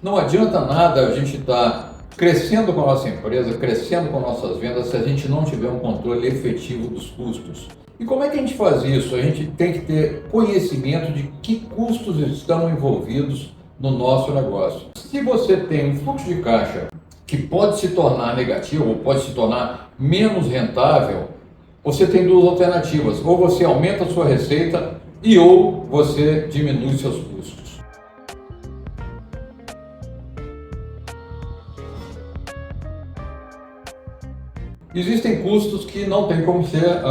Não adianta nada a gente estar crescendo com a nossa empresa, crescendo com nossas vendas, se a gente não tiver um controle efetivo dos custos. E como é que a gente faz isso? A gente tem que ter conhecimento de que custos estão envolvidos no nosso negócio. Se você tem um fluxo de caixa que pode se tornar negativo ou pode se tornar menos rentável, você tem duas alternativas: ou você aumenta a sua receita ou você diminui seus custos. Existem custos que não tem como ser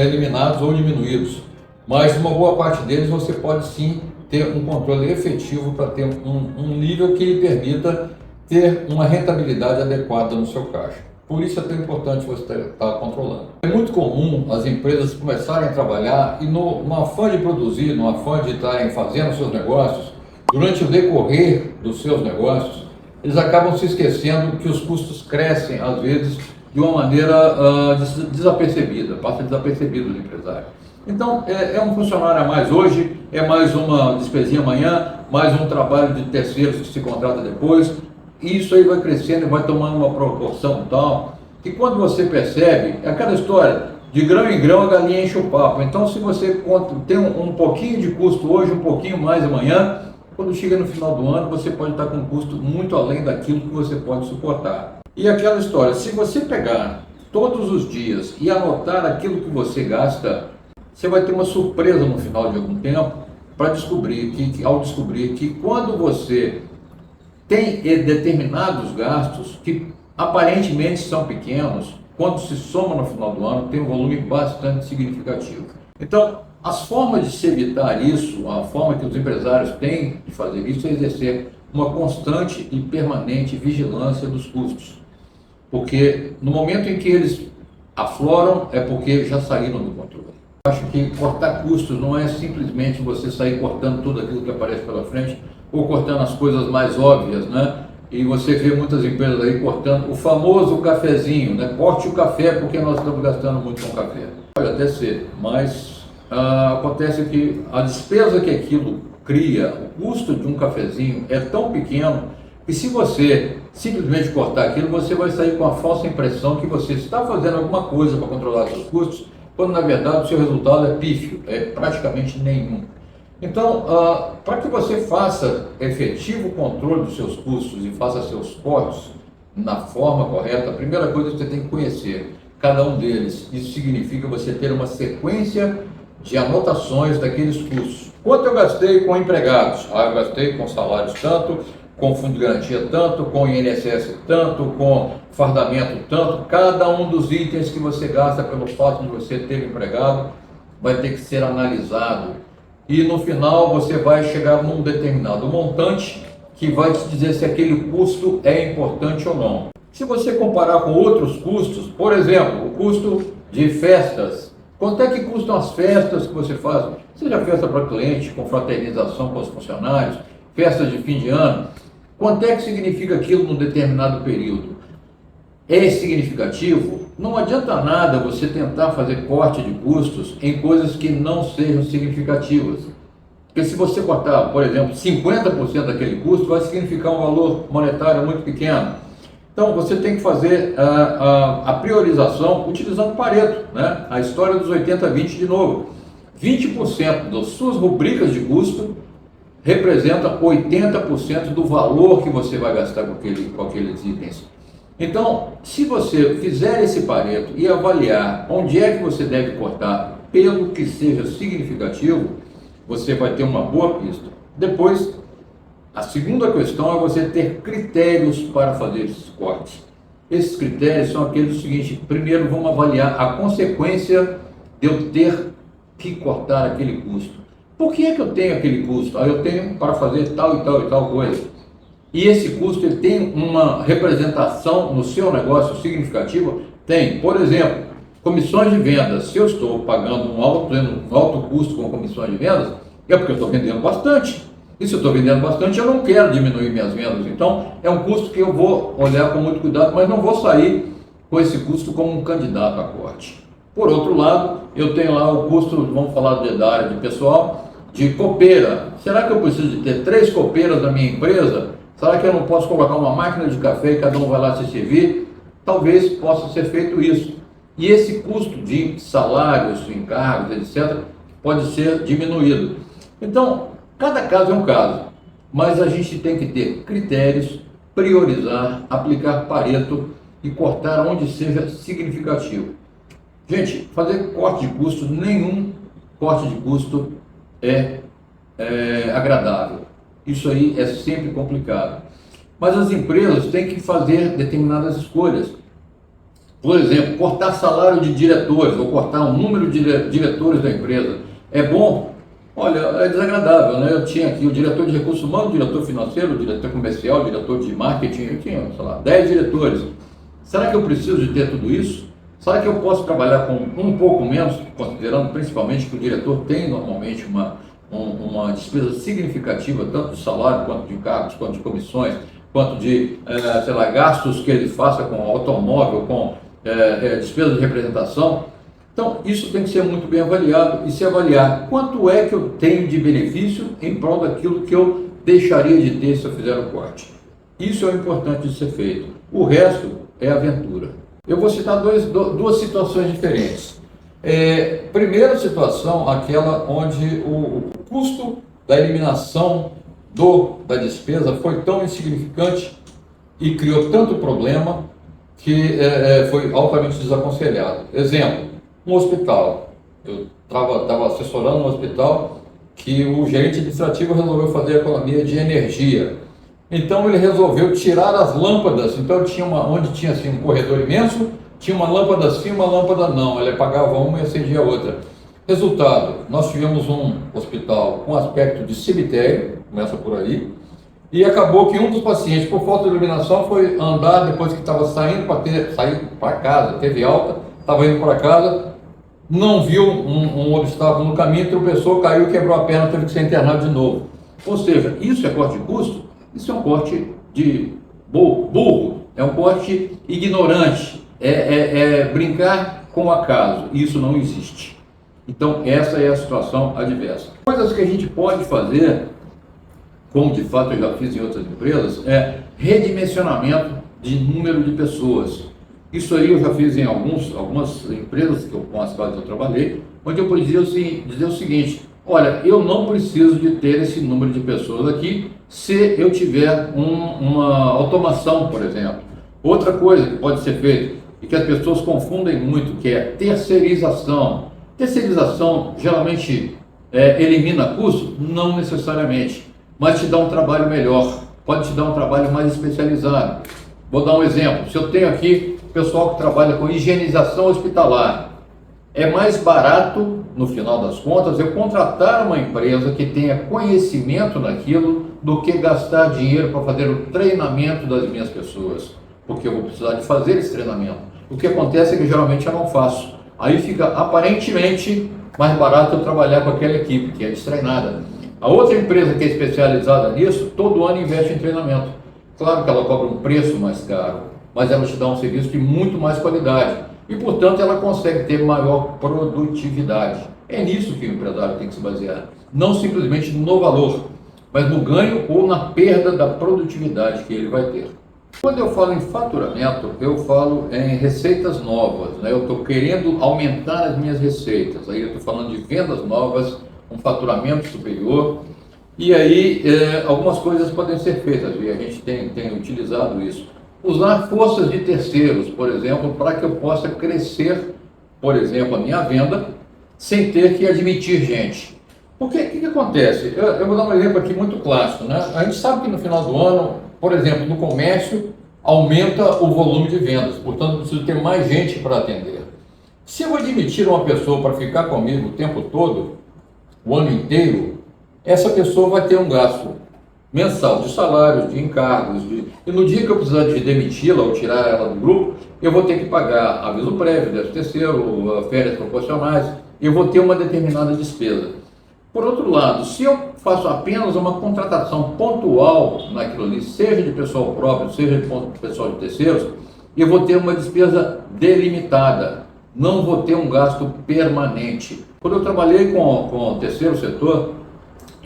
eliminados ou diminuídos, mas uma boa parte deles você pode sim ter um controle efetivo para ter um nível que lhe permita ter uma rentabilidade adequada no seu caixa. Por isso é tão importante você estar controlando. É muito comum as empresas começarem a trabalhar e no afã de produzir, no afã de estarem fazendo seus negócios, durante o decorrer dos seus negócios, eles acabam se esquecendo que os custos crescem, às vezes, de uma maneira desapercebida, passa desapercebido do empresário. Então, é um funcionário a mais hoje, é mais uma despesinha amanhã, mais um trabalho de terceiros que se contrata depois, e isso aí vai crescendo e vai tomando uma proporção tal, que quando você percebe, é aquela história, de grão em grão a galinha enche o papo. Então, se você tem um pouquinho de custo hoje, um pouquinho mais amanhã, quando chega no final do ano, você pode estar com um custo muito além daquilo que você pode suportar. E aquela história, se você pegar todos os dias e anotar aquilo que você gasta, você vai ter uma surpresa no final de algum tempo para descobrir ao descobrir que quando você tem determinados gastos que aparentemente são pequenos, quando se soma no final do ano, tem um volume bastante significativo. Então, as formas de se evitar isso, a forma que os empresários têm de fazer isso é exercer uma constante e permanente vigilância dos custos. Porque no momento em que eles afloram, é porque já saíram do controle. Eu acho que cortar custos não é simplesmente você sair cortando tudo aquilo que aparece pela frente, ou cortando as coisas mais óbvias, né? E você vê muitas empresas aí cortando o famoso cafezinho, né? Corte o café porque nós estamos gastando muito com café. Pode até ser, mas acontece que a despesa que aquilo cria, o custo de um cafezinho é tão pequeno que se você simplesmente cortar aquilo, você vai sair com a falsa impressão que você está fazendo alguma coisa para controlar seus custos, quando na verdade o seu resultado é pífio, é praticamente nenhum. Então, para que você faça efetivo controle dos seus custos e faça seus cortes na forma correta, a primeira coisa que você tem que conhecer cada um deles. Isso significa você ter uma sequência de anotações daqueles custos. Quanto eu gastei com empregados? Eu gastei com salários tanto, com fundo de garantia tanto, com INSS tanto, com fardamento tanto. Cada um dos itens que você gasta pelo fato de você ter empregado vai ter que ser analisado. E no final você vai chegar num determinado montante que vai te dizer se aquele custo é importante ou não. Se você comparar com outros custos, por exemplo, o custo de festas, quanto é que custam as festas que você faz? Seja festa para cliente, com fraternização com os funcionários, festa de fim de ano, quanto é que significa aquilo num determinado período? É significativo? Não adianta nada você tentar fazer corte de custos em coisas que não sejam significativas. Porque se você cortar, por exemplo, 50% daquele custo, vai significar um valor monetário muito pequeno. Então você tem que fazer a priorização utilizando Pareto, né? A história dos 80-20 de novo. 20% das suas rubricas de custo representa 80% do valor que você vai gastar com aqueles itens. Então, se você fizer esse Pareto e avaliar onde é que você deve cortar pelo que seja significativo, você vai ter uma boa pista. Depois, a segunda questão é você ter critérios para fazer esses cortes. Esses critérios são aqueles do seguinte: primeiro, vamos avaliar a consequência de eu ter que cortar aquele custo. Por que é que eu tenho aquele custo? Eu tenho para fazer tal e tal e tal coisa. E esse custo ele tem uma representação no seu negócio significativa? Tem. Por exemplo, comissões de vendas. Se eu estou pagando um alto custo com comissões de vendas, é porque eu estou vendendo bastante. E se eu estou vendendo bastante, eu não quero diminuir minhas vendas. Então, é um custo que eu vou olhar com muito cuidado, mas não vou sair com esse custo como um candidato a corte. Por outro lado, eu tenho lá o custo, vamos falar da área de pessoal, de copeira. Será que eu preciso de ter 3 copeiras na minha empresa? Será que eu não posso colocar uma máquina de café e cada um vai lá se servir? Talvez possa ser feito isso. E esse custo de salários, encargos, etc., pode ser diminuído. Então, cada caso é um caso, mas a gente tem que ter critérios, priorizar, aplicar Pareto e cortar onde seja significativo. Gente, fazer corte de custo, nenhum corte de custo é agradável. Isso aí é sempre complicado. Mas as empresas têm que fazer determinadas escolhas. Por exemplo, cortar salário de diretores ou cortar o número de diretores da empresa. É bom? Olha, é desagradável, né? Eu tinha aqui o diretor de recursos humanos, o diretor financeiro, o diretor comercial, o diretor de marketing, eu tinha, sei lá, 10 diretores. Será que eu preciso de ter tudo isso? Será que eu posso trabalhar com um pouco menos, considerando principalmente que o diretor tem normalmente uma despesa significativa, tanto de salário, quanto de encargos, quanto de comissões, quanto de, sei lá, gastos que ele faça com automóvel, com despesa de representação? Então, isso tem que ser muito bem avaliado e se avaliar quanto é que eu tenho de benefício em prol daquilo que eu deixaria de ter se eu fizer o corte. Isso é o importante de ser feito. O resto é aventura. Eu vou citar duas situações diferentes. Primeira situação, aquela onde o custo da eliminação da despesa foi tão insignificante e criou tanto problema que foi altamente desaconselhado. Exemplo, um hospital. Eu estava assessorando um hospital que o gerente administrativo resolveu fazer economia de energia. Então ele resolveu tirar as lâmpadas. Então tinha onde tinha assim, um corredor imenso, tinha uma lâmpada sim, uma lâmpada não. Ele apagava uma e acendia a outra. Resultado, nós tivemos um hospital com aspecto de cemitério, começa por aí, e acabou que um dos pacientes, por falta de iluminação, foi andar depois que estava sair para casa, teve alta, estava indo para casa, não viu um obstáculo no caminho, tropeçou, caiu, quebrou a perna, teve que ser internado de novo. Ou seja, isso é corte de custo? Isso é um corte de burro, é um corte ignorante, brincar com o acaso, isso não existe. Então essa é a situação adversa. Coisas que a gente pode fazer, como de fato eu já fiz em outras empresas, é redimensionamento de número de pessoas. Isso aí eu já fiz em algumas empresas com as quais eu trabalhei, onde eu podia dizer o seguinte: olha, eu não preciso de ter esse número de pessoas aqui se eu tiver uma automação, por exemplo. Outra coisa que pode ser feita, e que as pessoas confundem muito, que é terceirização. Terceirização geralmente elimina custo? Não necessariamente, mas te dá um trabalho melhor, pode te dar um trabalho mais especializado. Vou dar um exemplo. Se eu tenho aqui pessoal que trabalha com higienização hospitalar, é mais barato, no final das contas, eu contratar uma empresa que tenha conhecimento naquilo do que gastar dinheiro para fazer o treinamento das minhas pessoas, porque eu vou precisar de fazer esse treinamento. O que acontece é que geralmente eu não faço. Aí fica aparentemente mais barato eu trabalhar com aquela equipe que é destreinada. A outra empresa que é especializada nisso, todo ano investe em treinamento. Claro que ela cobra um preço mais caro, mas ela te dá um serviço de muito mais qualidade e, portanto, ela consegue ter maior produtividade. É nisso que o empresário tem que se basear, não simplesmente no valor, mas no ganho ou na perda da produtividade que ele vai ter. Quando eu falo em faturamento, eu falo em receitas novas, né? Eu estou querendo aumentar as minhas receitas, aí eu estou falando de vendas novas, um faturamento superior, e aí algumas coisas podem ser feitas, e a gente tem utilizado isso. Usar forças de terceiros, por exemplo, para que eu possa crescer, por exemplo, a minha venda, sem ter que admitir gente. Porque o que acontece? Eu vou dar um exemplo aqui muito clássico, né? A gente sabe que no final do ano, por exemplo, no comércio, aumenta o volume de vendas, portanto, eu preciso ter mais gente para atender. Se eu admitir uma pessoa para ficar comigo o tempo todo, o ano inteiro, essa pessoa vai ter um gasto mensal de salários, de encargos, e no dia que eu precisar de demiti-la ou tirar ela do grupo, eu vou ter que pagar aviso prévio, 13º, férias proporcionais, eu vou ter uma determinada despesa. Por outro lado, se eu faço apenas uma contratação pontual naquilo ali, seja de pessoal próprio, seja de pessoal de terceiros, eu vou ter uma despesa delimitada, não vou ter um gasto permanente. Quando eu trabalhei com o terceiro setor,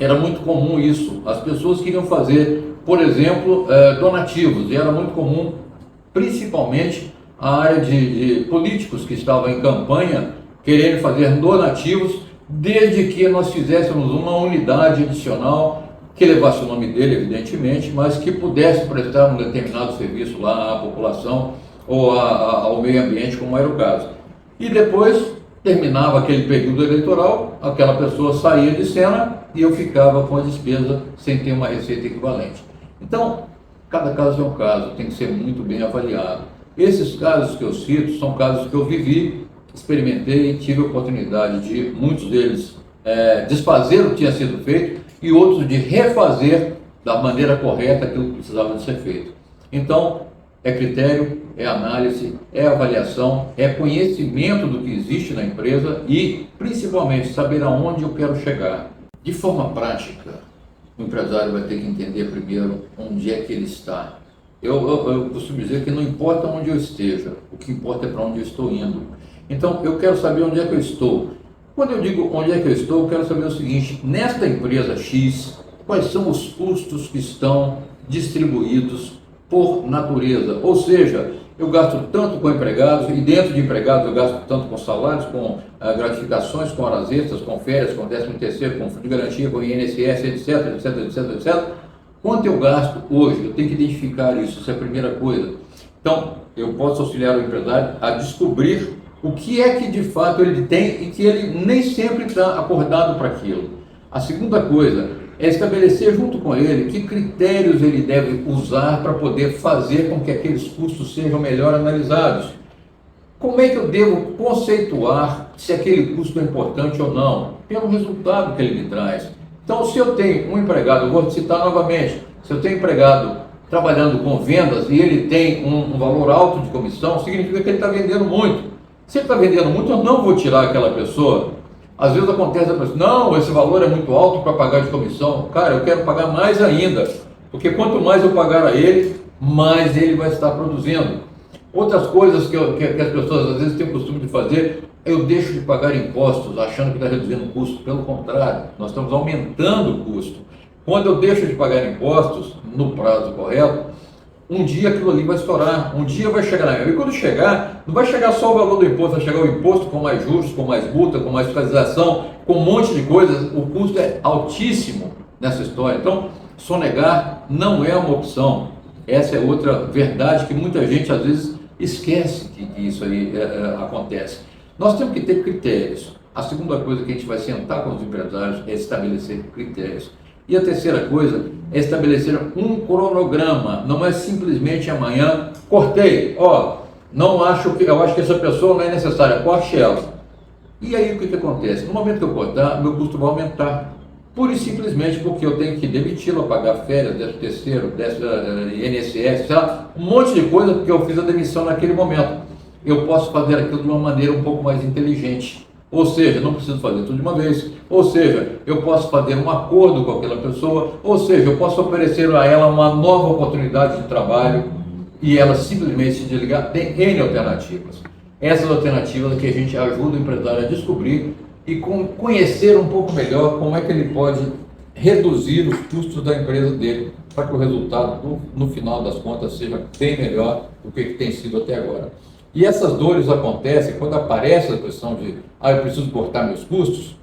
era muito comum isso. As pessoas queriam fazer, por exemplo, donativos, e era muito comum, principalmente a área de políticos que estavam em campanha, querendo fazer donativos, desde que nós fizéssemos uma unidade adicional que levasse o nome dele, evidentemente, mas que pudesse prestar um determinado serviço lá à população ou ao meio ambiente, como era o caso. E depois terminava aquele período eleitoral, aquela pessoa saía de cena e eu ficava com a despesa sem ter uma receita equivalente. Então, cada caso é um caso, tem que ser muito bem avaliado. Esses casos que eu cito são casos que eu vivi, experimentei, tive a oportunidade de, muitos deles, desfazer o que tinha sido feito e outros de refazer da maneira correta aquilo que precisava de ser feito. Então, é critério, é análise, é avaliação, é conhecimento do que existe na empresa e, principalmente, saber aonde eu quero chegar. De forma prática, o empresário vai ter que entender primeiro onde é que ele está. Eu costumo dizer que não importa onde eu esteja, o que importa é para onde eu estou indo. Então, eu quero saber onde é que eu estou. Quando eu digo onde é que eu estou, eu quero saber o seguinte: nesta empresa X, quais são os custos que estão distribuídos por natureza? Ou seja, eu gasto tanto com empregados, e dentro de empregados eu gasto tanto com salários, com gratificações, com horas extras, com férias, com 13º, com fundo de garantia, com INSS, etc. Quanto eu gasto hoje? Eu tenho que identificar isso, essa é a primeira coisa. Então, eu posso auxiliar o empresário a descobrir o que é que de fato ele tem e que ele nem sempre está acordado para aquilo. A segunda coisa é estabelecer junto com ele que critérios ele deve usar para poder fazer com que aqueles custos sejam melhor analisados. Como é que eu devo conceituar se aquele custo é importante ou não? Pelo resultado que ele me traz. Então, se eu tenho um empregado, vou citar novamente, se eu tenho um empregado trabalhando com vendas e ele tem um valor alto de comissão, significa que ele está vendendo muito. Se ele está vendendo muito, eu não vou tirar aquela pessoa. Às vezes acontece a pessoa, não, esse valor é muito alto para pagar de comissão. Cara, eu quero pagar mais ainda, porque quanto mais eu pagar a ele, mais ele vai estar produzindo. Outras coisas que as pessoas às vezes têm o costume de fazer, eu deixo de pagar impostos achando que está reduzindo o custo. Pelo contrário, nós estamos aumentando o custo. Quando eu deixo de pagar impostos no prazo correto, um dia aquilo ali vai estourar, um dia vai chegar na minha. E quando chegar, não vai chegar só o valor do imposto, vai chegar o imposto com mais juros, com mais multa, com mais fiscalização, com um monte de coisas. O custo é altíssimo nessa história. Então, sonegar não é uma opção. Essa é outra verdade que muita gente às vezes esquece que isso aí acontece. Nós temos que ter critérios. A segunda coisa que a gente vai sentar com os empresários é estabelecer critérios. E a terceira coisa é estabelecer um cronograma. Não é simplesmente amanhã, cortei, eu acho que essa pessoa não é necessária, corte ela. E aí o que acontece? No momento que eu cortar, meu custo vai aumentar. Pura e simplesmente porque eu tenho que demiti-lo, pagar férias, 13º, INSS, sei lá, um monte de coisa porque eu fiz a demissão naquele momento. Eu posso fazer aquilo de uma maneira um pouco mais inteligente. Ou seja, não preciso fazer tudo de uma vez. Ou seja, eu posso fazer um acordo com aquela pessoa. Ou seja, eu posso oferecer a ela uma nova oportunidade de trabalho e ela simplesmente se desligar. Tem N alternativas. Essas alternativas que a gente ajuda o empresário a descobrir e conhecer um pouco melhor como é que ele pode reduzir os custos da empresa dele para que o resultado, no final das contas, seja bem melhor do que tem sido até agora. E essas dores acontecem quando aparece a questão de eu preciso cortar meus custos,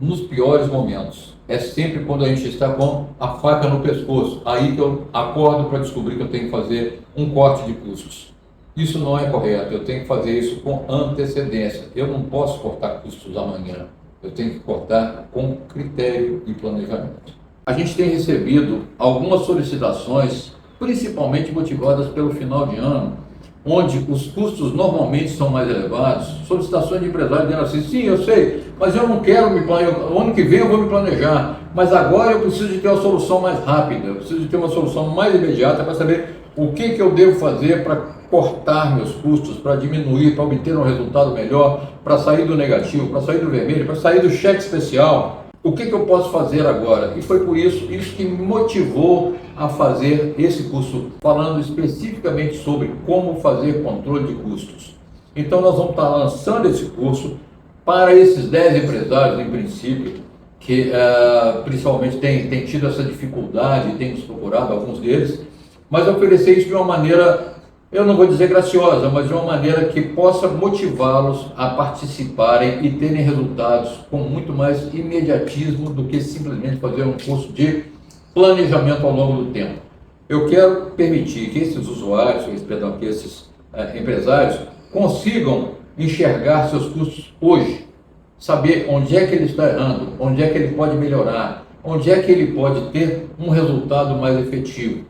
nos piores momentos. É sempre quando a gente está com a faca no pescoço, aí que eu acordo para descobrir que eu tenho que fazer um corte de custos. Isso não é correto, eu tenho que fazer isso com antecedência. Eu não posso cortar custos amanhã, eu tenho que cortar com critério e planejamento. A gente tem recebido algumas solicitações, principalmente motivadas pelo final de ano, onde os custos normalmente são mais elevados, solicitações de empresários dizendo assim, sim, eu sei, mas eu não quero me planejar, o ano que vem eu vou me planejar, mas agora eu preciso de ter uma solução mais rápida, eu preciso de ter uma solução mais imediata para saber o que eu devo fazer para cortar meus custos, para diminuir, para obter um resultado melhor, para sair do negativo, para sair do vermelho, para sair do cheque especial. O que eu posso fazer agora? E foi por isso que me motivou a fazer esse curso, falando especificamente sobre como fazer controle de custos. Então nós vamos estar lançando esse curso para esses 10 empresários, em princípio, que principalmente tem tido essa dificuldade, tem nos procurado, alguns deles, mas oferecer isso de uma maneira, eu não vou dizer graciosa, mas de uma maneira que possa motivá-los a participarem e terem resultados com muito mais imediatismo do que simplesmente fazer um curso de planejamento ao longo do tempo. Eu quero permitir que esses usuários, que esses empresários consigam enxergar seus custos hoje, saber onde é que ele está errando, onde é que ele pode melhorar, onde é que ele pode ter um resultado mais efetivo.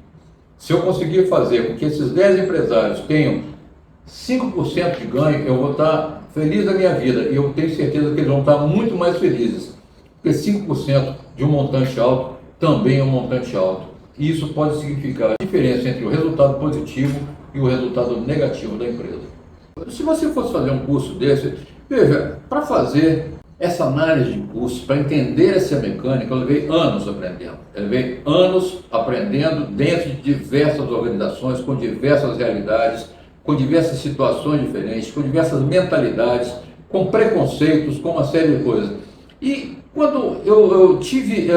Se eu conseguir fazer com que esses 10 empresários tenham 5% de ganho, eu vou estar feliz da minha vida e eu tenho certeza que eles vão estar muito mais felizes, porque 5% de um montante alto também é um montante alto. E isso pode significar a diferença entre o resultado positivo e o resultado negativo da empresa. Se você fosse fazer um curso desse, veja, para fazer essa análise de curso, para entender essa mecânica, eu levei anos aprendendo. Eu levei anos aprendendo dentro de diversas organizações, com diversas realidades, com diversas situações diferentes, com diversas mentalidades, com preconceitos, com uma série de coisas. E quando eu tive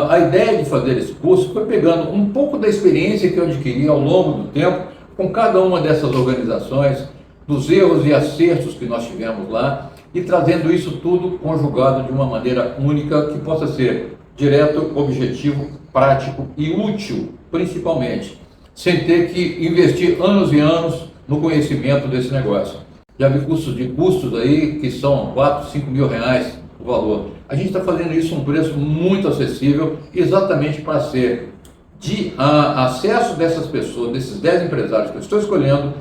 a ideia de fazer esse curso, foi pegando um pouco da experiência que eu adquiri ao longo do tempo com cada uma dessas organizações, dos erros e acertos que nós tivemos lá, e trazendo isso tudo conjugado de uma maneira única que possa ser direto, objetivo, prático e útil, principalmente, sem ter que investir anos e anos no conhecimento desse negócio. Já vi cursos de custos aí que são 4, 5 mil reais o valor. A gente está fazendo isso a um preço muito acessível, exatamente para ser de acesso dessas pessoas, desses 10 empresários que eu estou escolhendo,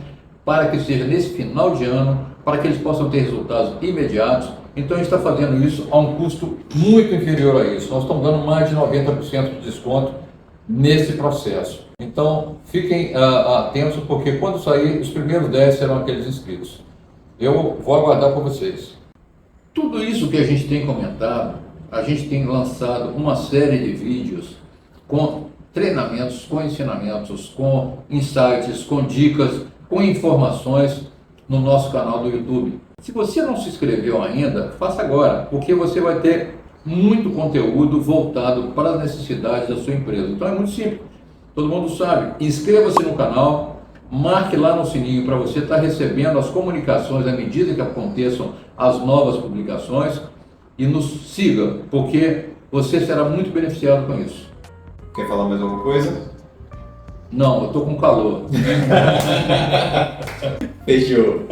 para que seja nesse final de ano, para que eles possam ter resultados imediatos. Então a gente está fazendo isso a um custo muito inferior a isso. Nós estamos dando mais de 90% de desconto nesse processo. Então fiquem atentos, porque quando sair, os primeiros 10 serão aqueles inscritos. Eu vou aguardar por vocês. Tudo isso que a gente tem comentado, a gente tem lançado uma série de vídeos com treinamentos, com ensinamentos, com insights, com dicas, com informações no nosso canal do YouTube. Se você não se inscreveu ainda, faça agora, porque você vai ter muito conteúdo voltado para as necessidades da sua empresa. Então é muito simples, todo mundo sabe. Inscreva-se no canal, marque lá no sininho para você estar recebendo as comunicações à medida que aconteçam as novas publicações e nos siga, porque você será muito beneficiado com isso. Quer falar mais alguma coisa? Não, eu estou com calor. Fechou.